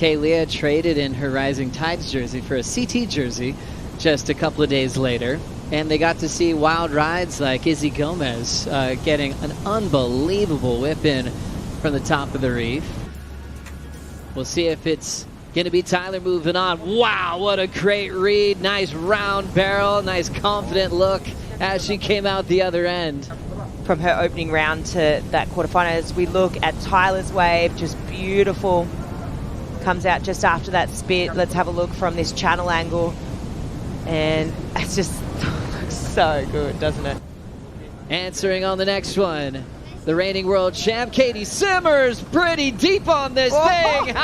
Kaylia traded in her Rising Tides jersey for a CT jersey just a couple of days later. And they got to see wild rides like Izzy Gomez getting an unbelievable whip in from the top of the reef. We'll see if it's going to be Tyler moving on. Wow, what a great read. Nice round barrel, nice confident look as she came out the other end. From her opening round to that quarterfinal, as we look at Tyler's wave, just beautiful. Comes out just after that spit. Let's have a look from this channel angle. And it's just looks so good, doesn't it? Answering on the next one, the reigning world champ, Katie Simmers, pretty deep on this thing.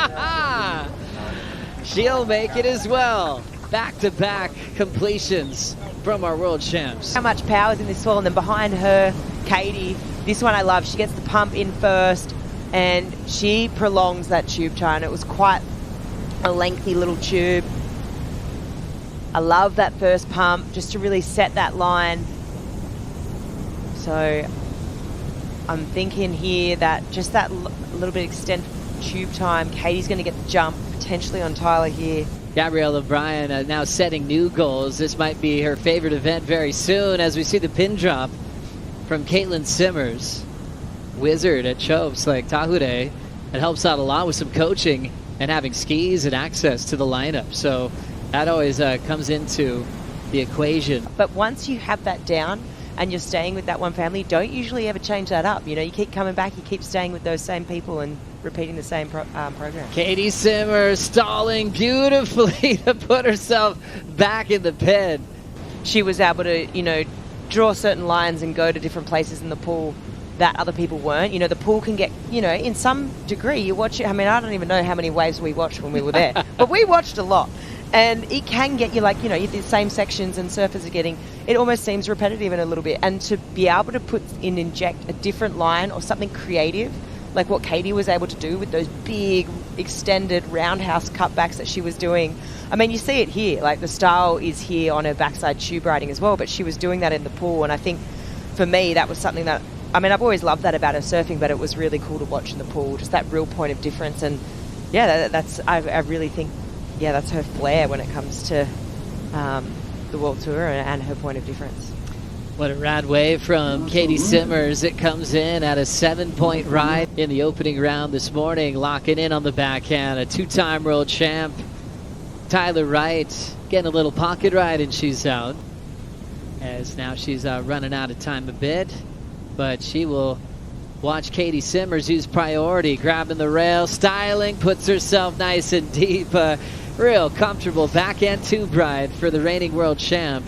She'll make it as well. Back-to-back completions from our world champs. How much power is in this swirl, and then behind her, Katie. This one I love. She gets the pump in first, and she prolongs that tube time. It was quite a lengthy little tube. I love that first pump, just to really set that line. So I'm thinking here that just that little bit extended tube time, Katie's going to get the jump potentially on Tyler here. Gabrielle O'Brien now setting new goals. This might be her favorite event very soon as we see the pin drop from Caitlin Simmers. Wizard at Chopes like Teahupo'o. It helps out a lot with some coaching and having skis and access to the lineup. So that always comes into the equation. But once you have that down and you're staying with that one family, you don't usually ever change that up. You know, you keep coming back, you keep staying with those same people and repeating the same program. Katie Simmers stalling beautifully to put herself back in the pin. She was able to, you know, draw certain lines and go to different places in the pool that other people weren't. You know, the pool can get, you know, in some degree, you watch it. I mean, I don't even know how many waves we watched when we were there, but we watched a lot. And it can get you, like, you know, the same sections and surfers are getting, it almost seems repetitive in a little bit. And to be able to inject a different line or something creative, like what Katie was able to do with those big extended roundhouse cutbacks that she was doing. I mean, you see it here, like the style is here on her backside tube riding as well, but she was doing that in the pool. And I think for me, that was something that, I mean, I've always loved that about her surfing, but it was really cool to watch in the pool, just that real point of difference. And yeah, I really think, yeah, that's her flair when it comes to the World Tour and her point of difference. What a rad wave from Katie Simmers. It comes in at a 7-point ride in the opening round this morning, locking in on the backhand. A two-time world champ, Tyler Wright, getting a little pocket ride and she's out. As now she's running out of time a bit, but she will watch Katie Simmers use priority, grabbing the rail, styling, puts herself nice and deep. Real comfortable backhand tube ride for the reigning world champ.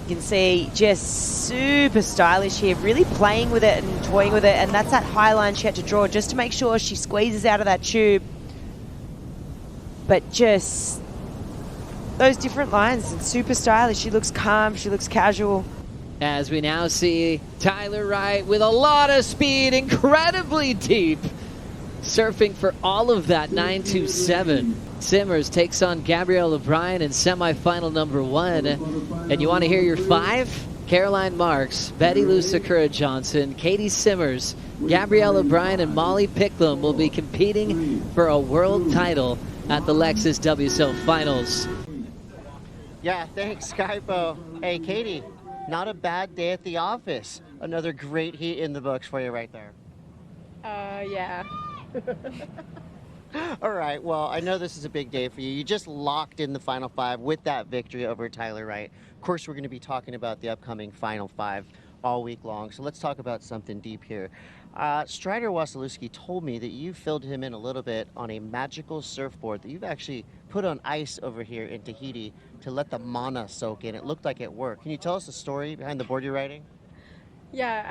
You can see just super stylish here, really playing with it and toying with it, and that's that high line she had to draw just to make sure she squeezes out of that tube. But just those different lines, and super stylish. She looks calm, she looks casual. As we now see Tyler Wright with a lot of speed, incredibly deep, surfing for all of that 927. Simmers takes on Gabrielle O'Brien in semifinal number 1. And you want to hear your 5? Caroline Marks, Betty Lou Sakura Johnson, Katie Simmers, Gabrielle O'Brien, and Molly Picklum will be competing for a world title at the Lexus WSL Finals. Yeah, thanks, Skypo. Hey, Katie, not a bad day at the office. Another great heat in the books for you right there. Yeah. All right, well, I know this is a big day for you. You just locked in the Final 5 with that victory over Tyler Wright. Of course, we're going to be talking about the upcoming Final 5 all week long, so let's talk about something deep here. Strider Wasilewski told me that you filled him in a little bit on a magical surfboard that you've actually put on ice over here in Tahiti to let the mana soak in. It looked like it worked. Can you tell us the story behind the board you're riding? Yeah,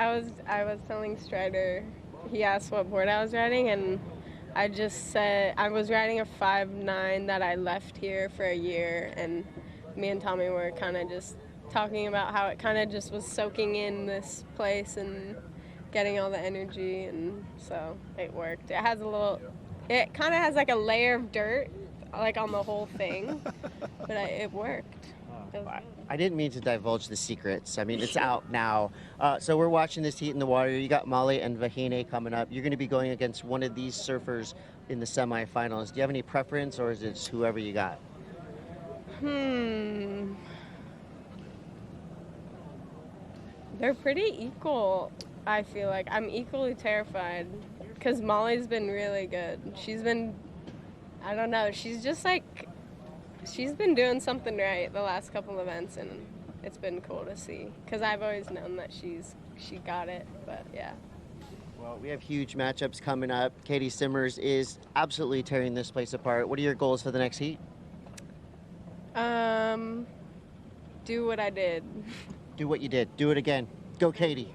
I was telling Strider, he asked what board I was riding, and I just said I was riding a 5.9 that I left here for a year, and me and Tommy were kind of just talking about how it kind of just was soaking in this place and getting all the energy, and so it worked. It has it kind of has like a layer of dirt like on the whole thing, but it worked. I didn't mean to divulge the secrets. I mean, it's out now. So we're watching this heat in the water. You got Molly and Vahine coming up. You're going to be going against one of these surfers in the semifinals. Do you have any preference, or is it just whoever you got? They're pretty equal, I feel like. I'm equally terrified because Molly's been really good. She's been, I don't know, she's just like, she's been doing something right the last couple events, and it's been cool to see because I've always known that she got it, but yeah. Well, we have huge matchups coming up. Katie Simmers is absolutely tearing this place apart. What are your goals for the next heat? Do what I did. Do what you did. Do it again. Go, Katie.